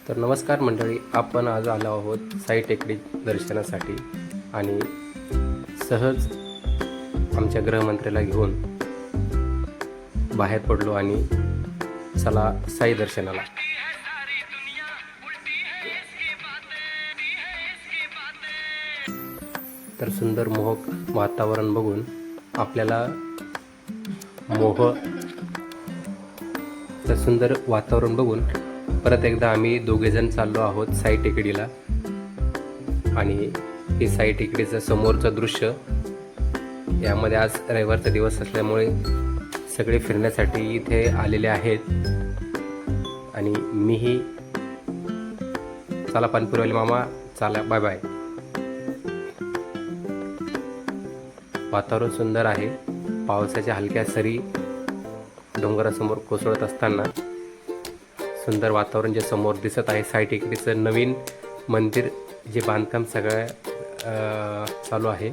तर नमस्कार मंडळी, आपण आज आलो आहोत साई टेकडी दर्शनासाठी आणि सहज आमच्या गृहमंत्र्याला घेऊन बाहेर पडलो आणि चला साई दर्शनाला. तर सुंदर मोहक वातावरण बघून आपल्याला सुंदर वातावरण बघून परत एकदा आम्ही दोघेजण चाललो आहोत साई टेकडीला. आणि हे साई टेकडीचं समोरचं दृश्य, यामध्ये आज रविवारचा दिवस असल्यामुळे सगळे फिरण्यासाठी इथे आलेले आहेत. आणि मीही चला पानपुरवाले मामा, चला बाय बाय. वातावरण सुंदर आहे. पावसाच्या हलक्या सरी डोंगरासमोर कोसळत असताना सुंदर वातावरण जे समोर दिसत आहे, साई टेकडीचं नवीन मंदिर जे बांधकाम सगळं चालू आहे.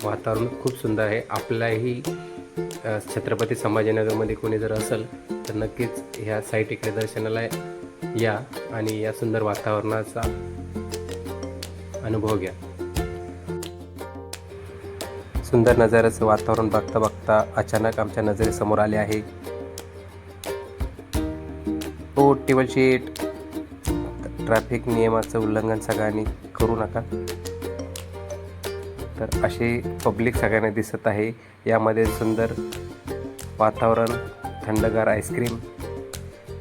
वातावरण खूप सुंदर आहे. आपल्याही छत्रपती संभाजीनगरमध्ये कोणी जर असेल तर नक्कीच ह्या साई टेकडी दर्शनाला या आणि या सुंदर वातावरणाचा अनुभव घ्या. सुंदर नजाऱ्याचं वातावरण बघता बघता अचानक आमच्या नजरेसमोर आले आहे टेबल शीट. ट्रॅफिक नियमाचं उल्लंघन सगळ्यांनी करू नका. तर असे पब्लिक सगळ्यांना दिसत आहे. यामध्ये सुंदर वातावरण, थंडगार आईस्क्रीम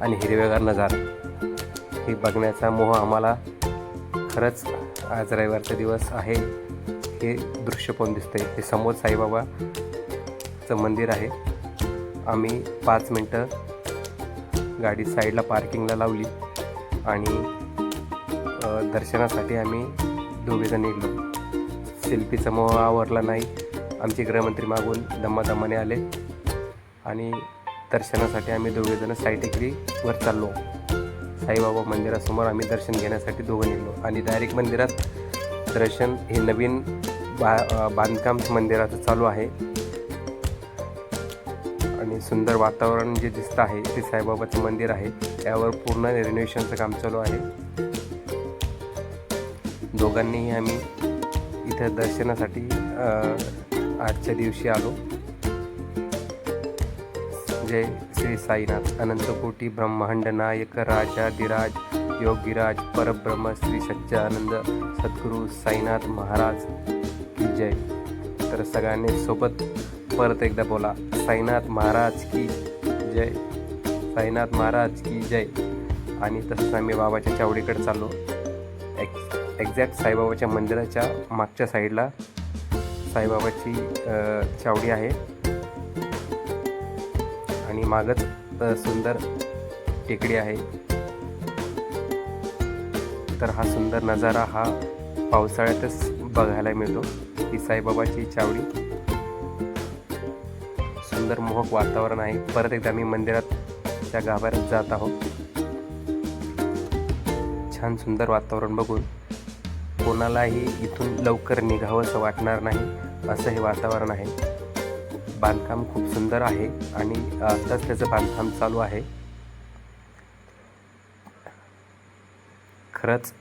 आणि हिरवेगार नजारा हे बघण्याचा मोह आम्हाला. खरंच आज रविवारचा दिवस आहे. हे दृश्य पण दिसतंय. हे समोर साईबाबाचं मंदिर आहे. आम्ही 5 मिनटं गाडी साईडला पार्किंगला लावली आणि दर्शनासाठी आम्ही दोघेजण निघलो. सेल्फीचा मोह आवरला नाही. आमचे गृहमंत्री मागून दमादमाने आले आणि दर्शनासाठी आम्ही दोघेजण साई टेकडीवर चाललो. साईबाबा मंदिरासमोर आम्ही दर्शन घेण्यासाठी दोघं निघलो आणि डायरेक्ट मंदिरात दर्शन. हे नवीन बांधकाम मंदिराचं चालू आहे आणि सुंदर वातावरण जे दिसतं आहे ते साईबाबाचं मंदिर आहे. यावर पूर्ण रिनोव्हेशनचं काम चालू आहे. दोघांनीही आम्ही इथं दर्शनासाठी आजच्या दिवशी आलो. जय श्री साईनाथ. अनंतकोटी ब्रह्मांड नायक राजाधिराज योगीराज परब्रह्म श्री सच्चानंद सद्गुरू साईनाथ महाराज की जय. तर सगळ्यांनी सोबत परत एकदा बोला, साईनाथ महाराज की जय, साईनाथ महाराज की जय. आणि तसंच आम्ही बाबाच्या चावडीकडे चाललो. एक्झॅक्ट साईबाबाच्या मंदिराच्या मागच्या साईडला साईबाबाची चावडी आहे आणि मागच सुंदर टेकडी आहे. तर हा सुंदर नजारा हा पावसाळ्यातच बघायला मिळतो. ही साईबाबाची चावडी. सुंदर मोहक वातावरण आहे. परत एकदा मी मंदिराच्या गाभाऱ्यात जात आहोत. छान सुंदर वातावरण बघून कोणालाही इथून लवकर निघावंसं वाटणार नाही असं हे वातावरण आहे. बांधकाम खूप सुंदर आहे आणि आताच त्याचं बांधकाम चालू आहे. खरंच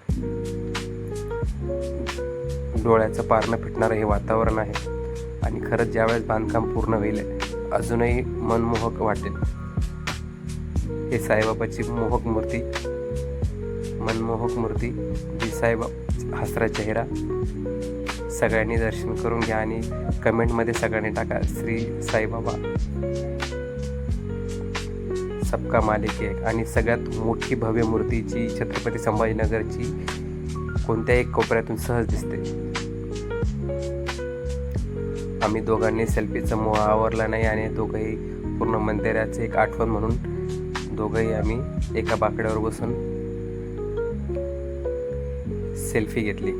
डोळ्याचं पारणं फिटणारं हे वातावरण आहे आणि खरंच ज्यावेळेस बांधकाम पूर्ण होईल अजूनही मनमोहक वाटेल. हे साईबाबाची मनमोहक मूर्ती जी साईबाबा हसरा चेहरा. सगळ्यांनी दर्शन करून घ्या आणि कमेंटमध्ये सगळ्यांनी टाका श्री साईबाबा सबका मालिक आहे. आणि सगळ्यात मोठी भव्य मूर्ती जी छत्रपती संभाजीनगरची कोणत्याही कोपऱ्यातून सहज दिसते. आम्ही दोघांनी सेल्फीचा मोह आवरला नाही आणि दोघंही पूर्ण मंदिराचे एक आठवण म्हणून दोघंही आम्ही एका बाकड्यावर बसून सेल्फी घेतली.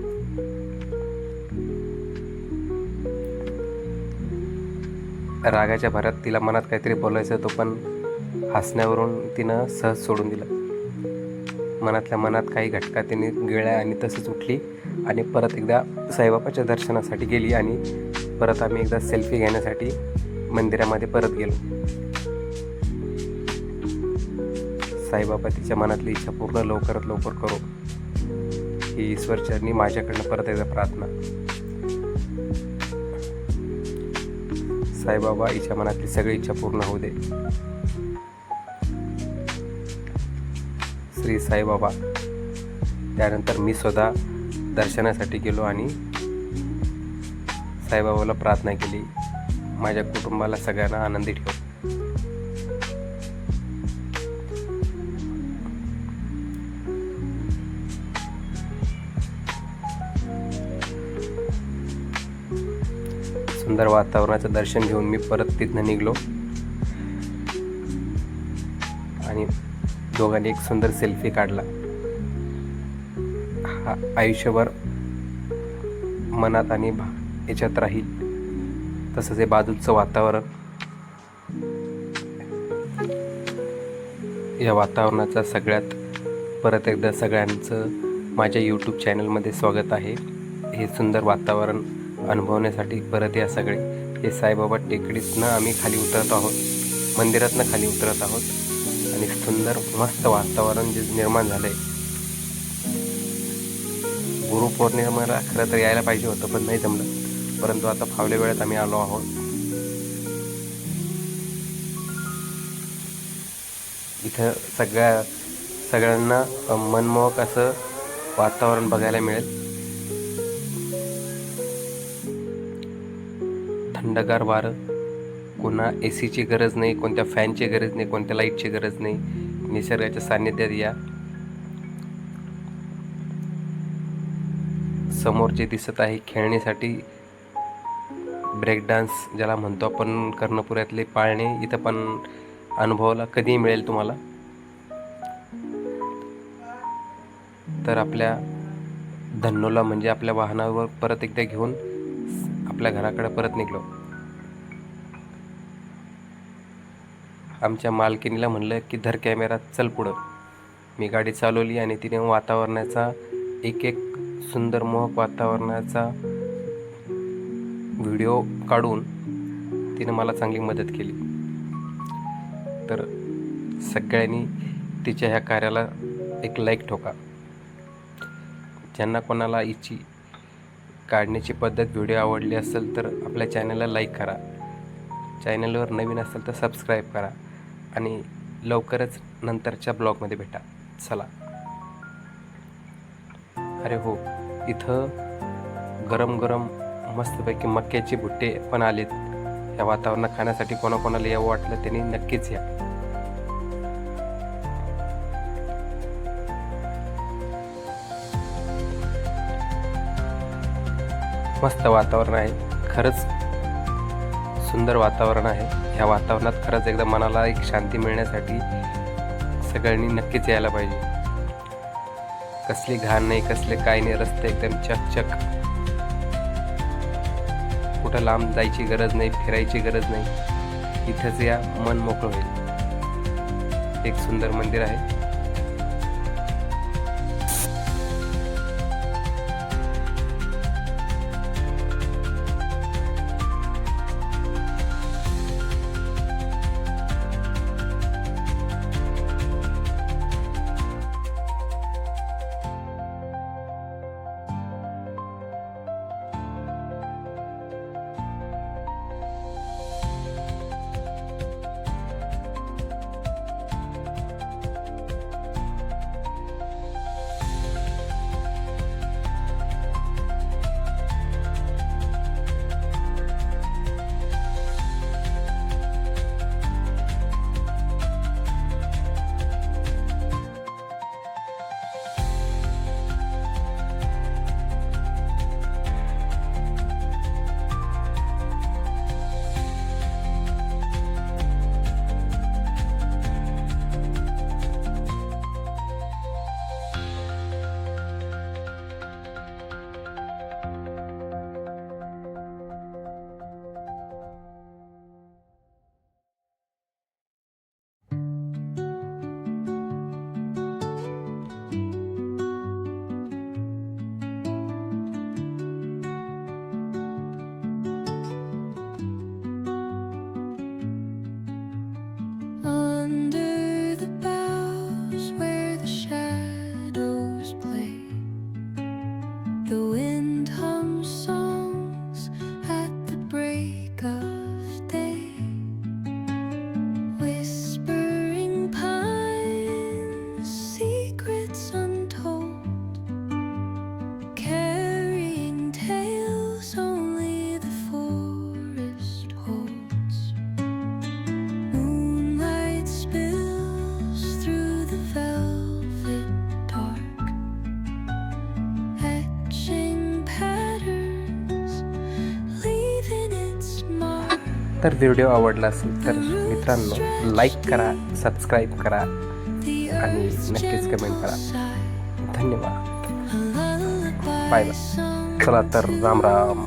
रागाच्या भरात तिला मनात काहीतरी बोलायचं होतं, पण हसण्यावरून तिनं सहज सोडून दिलं. मनातल्या मनात काही घटका तिने गिळल्या आणि तसंच उठली आणि परत एकदा साईबाबाच्या दर्शनासाठी गेली आणि परत आम्ही एकदा सेल्फी घेण्यासाठी मंदिरामध्ये परत गेलो. साईबाबा तिच्या मनातली इच्छा पूर्ण लवकरात लवकर करो, ही ईश्वरचरणी माझ्याकडनं परत एकदा प्रार्थना. साईबाबा हिच्या मनातली सगळी इच्छा पूर्ण होऊ दे. श्री साईबाबा. त्यानंतर मी स्वतः दर्शनासाठी गेलो आणि साईबाबाला प्रार्थना केली, माझ्या कुटुंबाला सगळ्यांना आनंदी ठेव. सुंदर वातावरणाचं दर्शन घेऊन मी परत तिथनं निघलो आणि दोघांनी एक सुंदर सेल्फी काढला. हा आयुष्यभर मनात आणि याच्यात राहील. तसंच हे बाजूचं वातावरण, या वातावरणाचा सगळ्यात परत एकदा सगळ्यांचं माझ्या यूट्यूब चॅनलमध्ये स्वागत आहे. हे सुंदर वातावरण अनुभवण्यासाठी परत या सगळे. हे साईबाबा टेकडीतनं आम्ही खाली उतरत आहोत, मंदिरातनं खाली उतरत आहोत आणि सुंदर मस्त वातावरण जे निर्माण झालं आहे. गुरुपौर्णिमेला खरं तर यायला पाहिजे होतं पण नाही जमलं, परंतु आता फावल्या वेळेत आम्ही आलो आहोत. इथं सगळ्यांना मनमोहक असं वातावरण बघायला मिळेल. थंडगार वारं, पुन्हा ACची गरज नाही, कोणत्या फॅनची गरज नाही, कोणत्या लाईटची गरज नाही. निसर्गाच्या सान्निध्यात या. समोर जे दिसत आहे खेळण्यासाठी ब्रेक डान्स ज्याला म्हणतो आपण, कर्णपुऱ्यातले पाळणे इथं पण अनुभवाला कधीही मिळेल तुम्हाला. तर आपल्या धन्नोला म्हणजे आपल्या वाहनावर परत एकदा घेऊन आपल्या घराकडे परत निघलो. आमच्या मालकिनीला म्हणलं की धर कॅमेरा, चल पुढं. मी गाडी चालवली आणि तिने वातावरणाचा एक सुंदर मोहक वातावरणाचा व्हिडिओ काढून तिने मला चांगली मदत केली. तर सगळ्यांनी तिच्या ह्या कार्याला एक लाईक ठोका. ज्यांना कोणाला हिची काढण्याची पद्धत व्हिडिओ आवडली असेल तर आपल्या चॅनलला लाईक करा. चॅनलवर नवीन असेल तर सबस्क्राईब करा आणि लवकरच नंतरच्या ब्लॉगमध्ये भेटा. चला. अरे हो, इथं गरम गरम मस्तपैकी मक्याचे भुट्टे पण आलेत. या वातावरणात खाण्यासाठी कोणाकोणाला यावं वाटलं त्यांनी नक्कीच या. मस्त वातावरण आहे, खरंच सुंदर वातावरण आहे. ह्या वातावरणात खरंच एकदा मनाला एक शांती मिळण्यासाठी सगळ्यांनी नक्कीच यायला पाहिजे. कसली घाण नाही, कसले काय नाही, रस्ते एकदम चकचक. कुठं लांब जायची गरज नाही, फिरायची गरज नाही. इथंच या, मन मोकळं होईल. एक सुंदर मंदिर आहे. तर व्हिडिओ आवडला असेल तर मित्रांनो लाईक करा, सबस्क्राईब करा आणि नक्कीच कमेंट करा. धन्यवाद. Bye bye. चला तर राम राम.